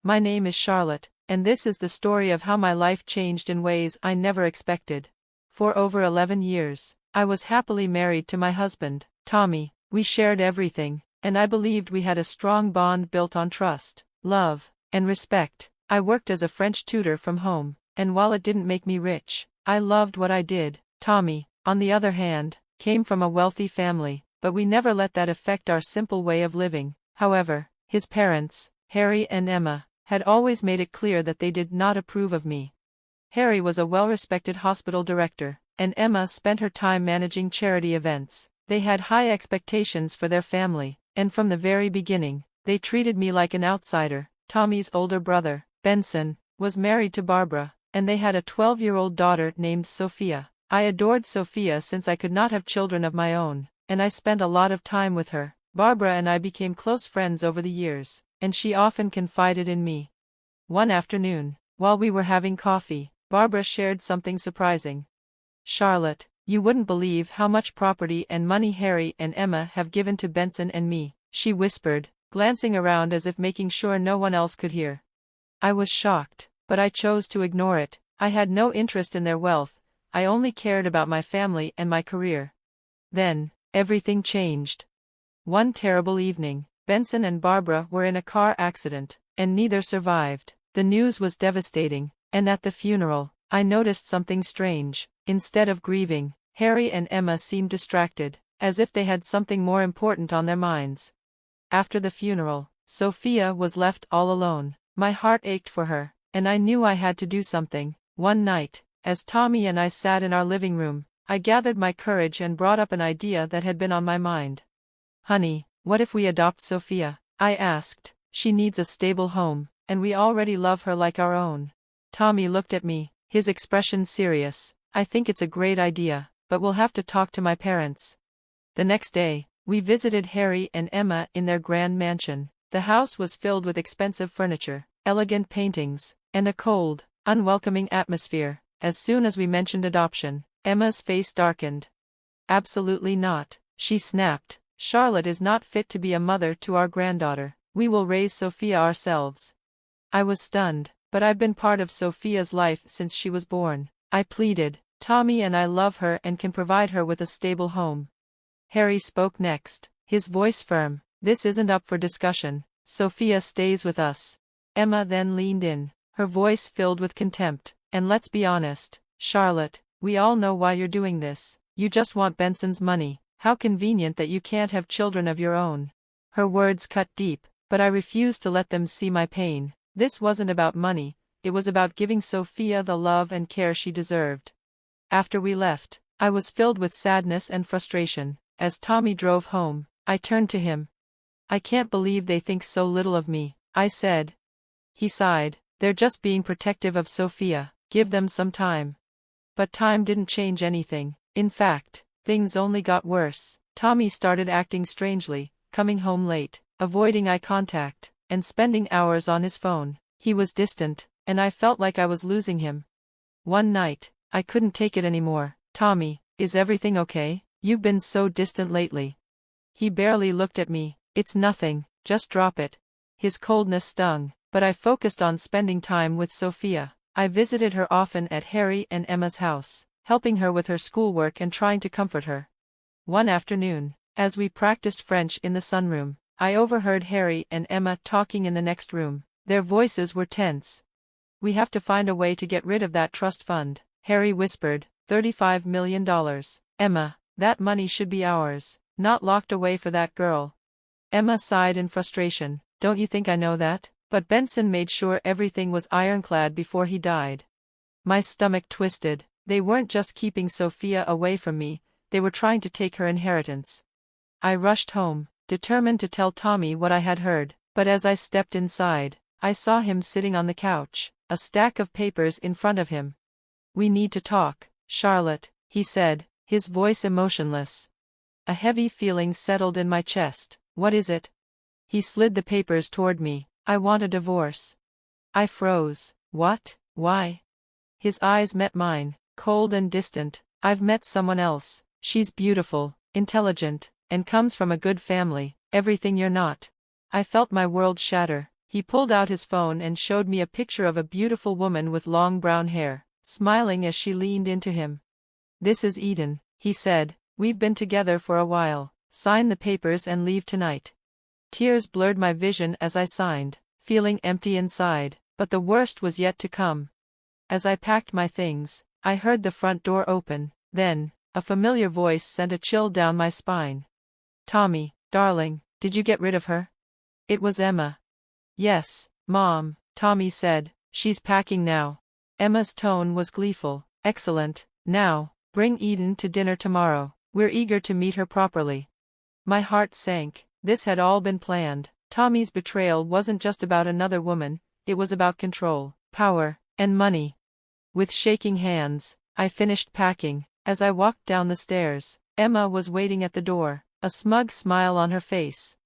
My name is Charlotte, and this is the story of how my life changed in ways I never expected. For over 11 years, I was happily married to my husband, Tommy. We shared everything, and I believed we had a strong bond built on trust, love, and respect. I worked as a French tutor from home, and while it didn't make me rich, I loved what I did. Tommy, on the other hand, came from a wealthy family, but we never let that affect our simple way of living. However, his parents, Harry and Emma, had always made it clear that they did not approve of me. Harry was a well-respected hospital director, and Emma spent her time managing charity events. They had high expectations for their family, and from the very beginning, they treated me like an outsider. Tommy's older brother, Benson, was married to Barbara, and they had a 12-year-old daughter named Sophia. I adored Sophia since I could not have children of my own, and I spent a lot of time with her. Barbara and I became close friends over the years, and she often confided in me. One afternoon, while we were having coffee, Barbara shared something surprising. "Charlotte, you wouldn't believe how much property and money Harry and Emma have given to Benson and me," she whispered, glancing around as if making sure no one else could hear. I was shocked, but I chose to ignore it. I had no interest in their wealth. I only cared about my family and my career. Then, everything changed. One terrible evening, Benson and Barbara were in a car accident, and neither survived. The news was devastating, and at the funeral, I noticed something strange. Instead of grieving, Harry and Emma seemed distracted, as if they had something more important on their minds. After the funeral, Sophia was left all alone. My heart ached for her, and I knew I had to do something. One night, as Tommy and I sat in our living room, I gathered my courage and brought up an idea that had been on my mind. "Honey, what if we adopt Sophia?" I asked. "She needs a stable home, and we already love her like our own." Tommy looked at me, his expression serious. "I think it's a great idea, but we'll have to talk to my parents." The next day, we visited Harry and Emma in their grand mansion. The house was filled with expensive furniture, elegant paintings, and a cold, unwelcoming atmosphere. As soon as we mentioned adoption, Emma's face darkened. "Absolutely not," she snapped. "Charlotte is not fit to be a mother to our granddaughter. We will raise Sophia ourselves." I was stunned, but I've been part of Sophia's life since she was born. I pleaded. "Tommy and I love her and can provide her with a stable home." Harry spoke next, his voice firm. "This isn't up for discussion. Sophia stays with us." Emma then leaned in, her voice filled with contempt. "And let's be honest, Charlotte, we all know why you're doing this. You just want Benson's money. How convenient that you can't have children of your own." Her words cut deep, but I refused to let them see my pain. This wasn't about money, it was about giving Sophia the love and care she deserved. After we left, I was filled with sadness and frustration. As Tommy drove home, I turned to him. "I can't believe they think so little of me," I said. He sighed. "They're just being protective of Sophia. Give them some time." But time didn't change anything. In fact, things only got worse. Tommy started acting strangely, coming home late, avoiding eye contact, and spending hours on his phone. He was distant, and I felt like I was losing him. One night, I couldn't take it anymore. "Tommy, is everything okay? You've been so distant lately." He barely looked at me. "It's nothing, just drop it." His coldness stung, but I focused on spending time with Sophia. I visited her often at Harry and Emma's house, helping her with her schoolwork and trying to comfort her. One afternoon, as we practiced French in the sunroom, I overheard Harry and Emma talking in the next room. Their voices were tense. "We have to find a way to get rid of that trust fund," Harry whispered. $35 million. "Emma, that money should be ours, not locked away for that girl." Emma sighed in frustration. "Don't you think I know that? But Benson made sure everything was ironclad before he died." My stomach twisted. They weren't just keeping Sophia away from me, they were trying to take her inheritance. I rushed home, determined to tell Tommy what I had heard, but as I stepped inside, I saw him sitting on the couch, a stack of papers in front of him. "We need to talk, Charlotte," he said, his voice emotionless. A heavy feeling settled in my chest. "What is it?" He slid the papers toward me. "I want a divorce." I froze. "What? Why?" His eyes met mine, cold and distant. "I've met someone else. She's beautiful, intelligent, and comes from a good family, everything you're not." I felt my world shatter. He pulled out his phone and showed me a picture of a beautiful woman with long brown hair, smiling as she leaned into him. "This is Eden," he said. "We've been together for a while. Sign the papers and leave tonight." Tears blurred my vision as I signed, feeling empty inside, but the worst was yet to come. As I packed my things, I heard the front door open, then, a familiar voice sent a chill down my spine. "Tommy, darling, did you get rid of her?" It was Emma. "Yes, Mom," Tommy said, "she's packing now." Emma's tone was gleeful. "Excellent, now, bring Eden to dinner tomorrow. We're eager to meet her properly." My heart sank. This had all been planned. Tommy's betrayal wasn't just about another woman, it was about control, power, and money. With shaking hands, I finished packing. As I walked down the stairs, Emma was waiting at the door, a smug smile on her face.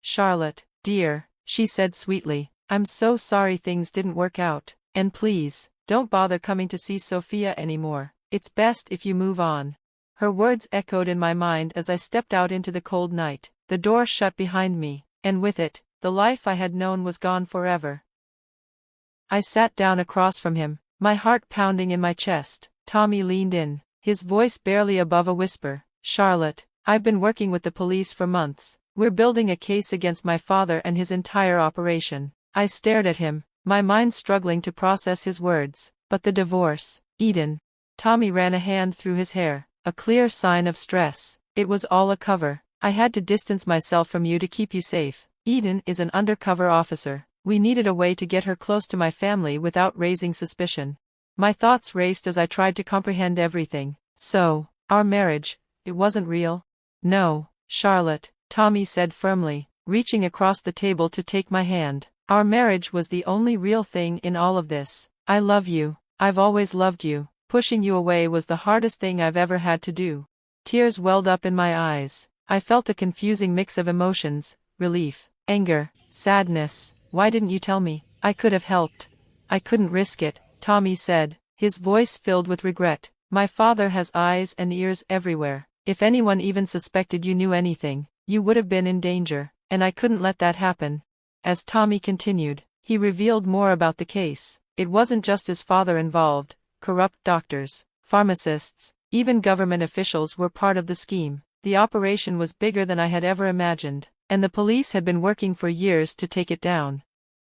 "Charlotte, dear," she said sweetly, "I'm so sorry things didn't work out, and please, don't bother coming to see Sophia anymore. It's best if you move on." Her words echoed in my mind as I stepped out into the cold night. The door shut behind me, and with it, the life I had known was gone forever. I sat down across from him, my heart pounding in my chest. Tommy leaned in, his voice barely above a whisper. "Charlotte, I've been working with the police for months. We're building a case against my father and his entire operation." I stared at him, my mind struggling to process his words. "But the divorce, Eden." Tommy ran a hand through his hair, a clear sign of stress. "It was all a cover. I had to distance myself from you to keep you safe. Eden is an undercover officer. We needed a way to get her close to my family without raising suspicion." My thoughts raced as I tried to comprehend everything. "So, our marriage, it wasn't real?" "No, Charlotte," Tommy said firmly, reaching across the table to take my hand. "Our marriage was the only real thing in all of this. I love you. I've always loved you. Pushing you away was the hardest thing I've ever had to do." Tears welled up in my eyes. I felt a confusing mix of emotions, relief, anger, sadness. "Why didn't you tell me? I could have helped." "I couldn't risk it," Tommy said, his voice filled with regret. "My father has eyes and ears everywhere. If anyone even suspected you knew anything, you would have been in danger, and I couldn't let that happen." As Tommy continued, he revealed more about the case. It wasn't just his father involved. Corrupt doctors, pharmacists, even government officials were part of the scheme. The operation was bigger than I had ever imagined, and the police had been working for years to take it down.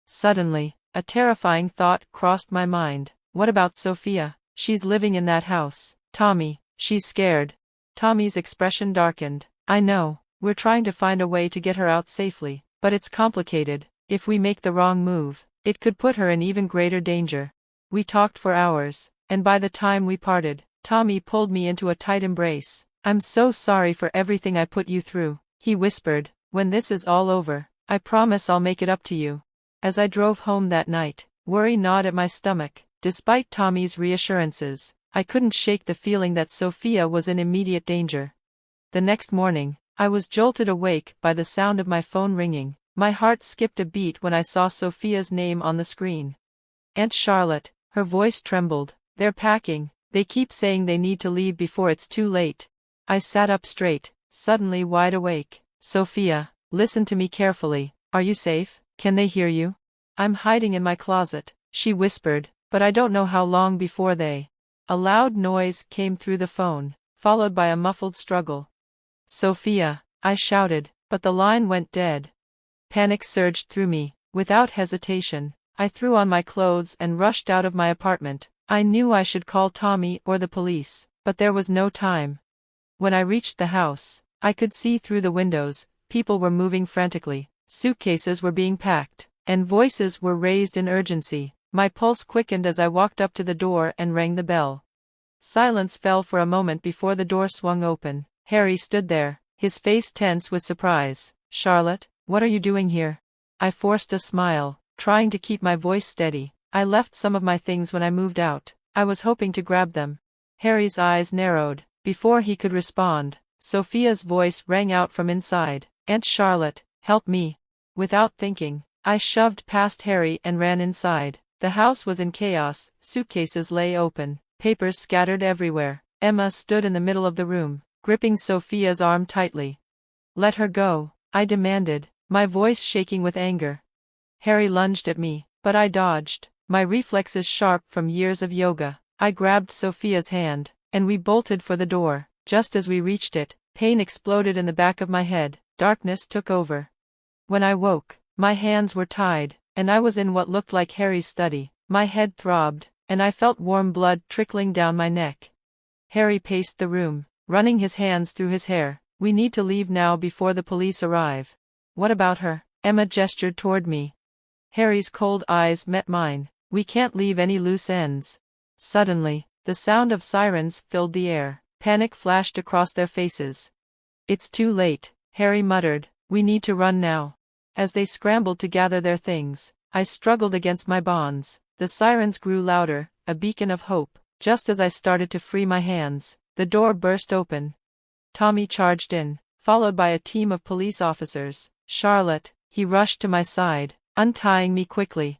Suddenly, a terrifying thought crossed my mind. What about Sophia? She's living in that house. "Tommy, she's scared." Tommy's expression darkened. "I know, we're trying to find a way to get her out safely, but it's complicated. If we make the wrong move, it could put her in even greater danger." We talked for hours, and by the time we parted, Tommy pulled me into a tight embrace. "I'm so sorry for everything I put you through," he whispered. "When this is all over, I promise I'll make it up to you." As I drove home that night, worry gnawed at my stomach. Despite Tommy's reassurances, I couldn't shake the feeling that Sophia was in immediate danger. The next morning, I was jolted awake by the sound of my phone ringing. My heart skipped a beat when I saw Sophia's name on the screen. "Aunt Charlotte," her voice trembled. "They're packing. They keep saying they need to leave before it's too late." I sat up straight, suddenly wide awake. "Sophia, listen to me carefully. Are you safe? Can they hear you?" "I'm hiding in my closet," she whispered, "but I don't know how long before they—" A loud noise came through the phone, followed by a muffled struggle. "Sophia," I shouted, but the line went dead. Panic surged through me. Without hesitation, I threw on my clothes and rushed out of my apartment. I knew I should call Tommy or the police, but there was no time. When I reached the house, I could see through the windows. People were moving frantically, suitcases were being packed, and voices were raised in urgency. My pulse quickened as I walked up to the door and rang the bell. Silence fell for a moment before the door swung open. Harry stood there, his face tense with surprise. "Charlotte, what are you doing here?" I forced a smile, trying to keep my voice steady. "I left some of my things when I moved out. I was hoping to grab them." Harry's eyes narrowed. Before he could respond, Sophia's voice rang out from inside. "Aunt Charlotte, help me." Without thinking, I shoved past Harry and ran inside. The house was in chaos, suitcases lay open, papers scattered everywhere. Emma stood in the middle of the room, gripping Sophia's arm tightly. "Let her go," I demanded, my voice shaking with anger. Harry lunged at me, but I dodged, my reflexes sharp from years of yoga. I grabbed Sophia's hand, and we bolted for the door. Just as we reached it, pain exploded in the back of my head, darkness took over. When I woke, my hands were tied, and I was in what looked like Harry's study. My head throbbed, and I felt warm blood trickling down my neck. Harry paced the room, running his hands through his hair. We need to leave now before the police arrive. What about her? Emma gestured toward me. Harry's cold eyes met mine. We can't leave any loose ends. Suddenly, the sound of sirens filled the air. Panic flashed across their faces. It's too late, Harry muttered. We need to run now. As they scrambled to gather their things, I struggled against my bonds. The sirens grew louder, a beacon of hope. Just as I started to free my hands, the door burst open. Tommy charged in, followed by a team of police officers. Charlotte, he rushed to my side, untying me quickly.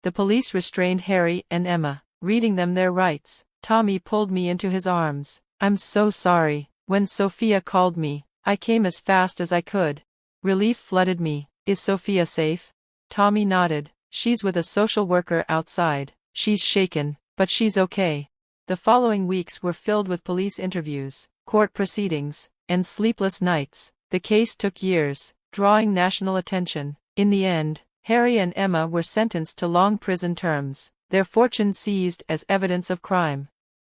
The police restrained Harry and Emma, reading them their rights. Tommy pulled me into his arms. I'm so sorry. When Sophia called me, I came as fast as I could. Relief flooded me. Is Sophia safe? Tommy nodded. She's with a social worker outside. She's shaken, but she's okay. The following weeks were filled with police interviews, court proceedings, and sleepless nights. The case took years, drawing national attention. In the end, Harry and Emma were sentenced to long prison terms, their fortune seized as evidence of crime.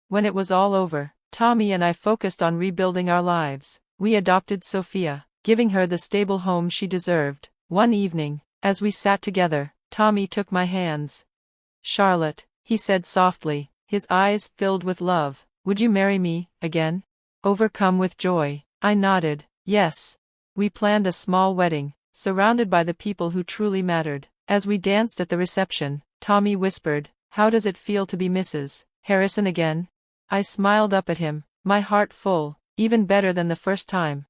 When it was all over, Tommy and I focused on rebuilding our lives. We adopted Sophia, giving her the stable home she deserved. One evening, as we sat together, Tommy took my hands. Charlotte, he said softly, his eyes filled with love, would you marry me, again? Overcome with joy, I nodded, yes. We planned a small wedding, surrounded by the people who truly mattered. As we danced at the reception, Tommy whispered, how does it feel to be Mrs. Harrison again? I smiled up at him, my heart full. Even better than the first time.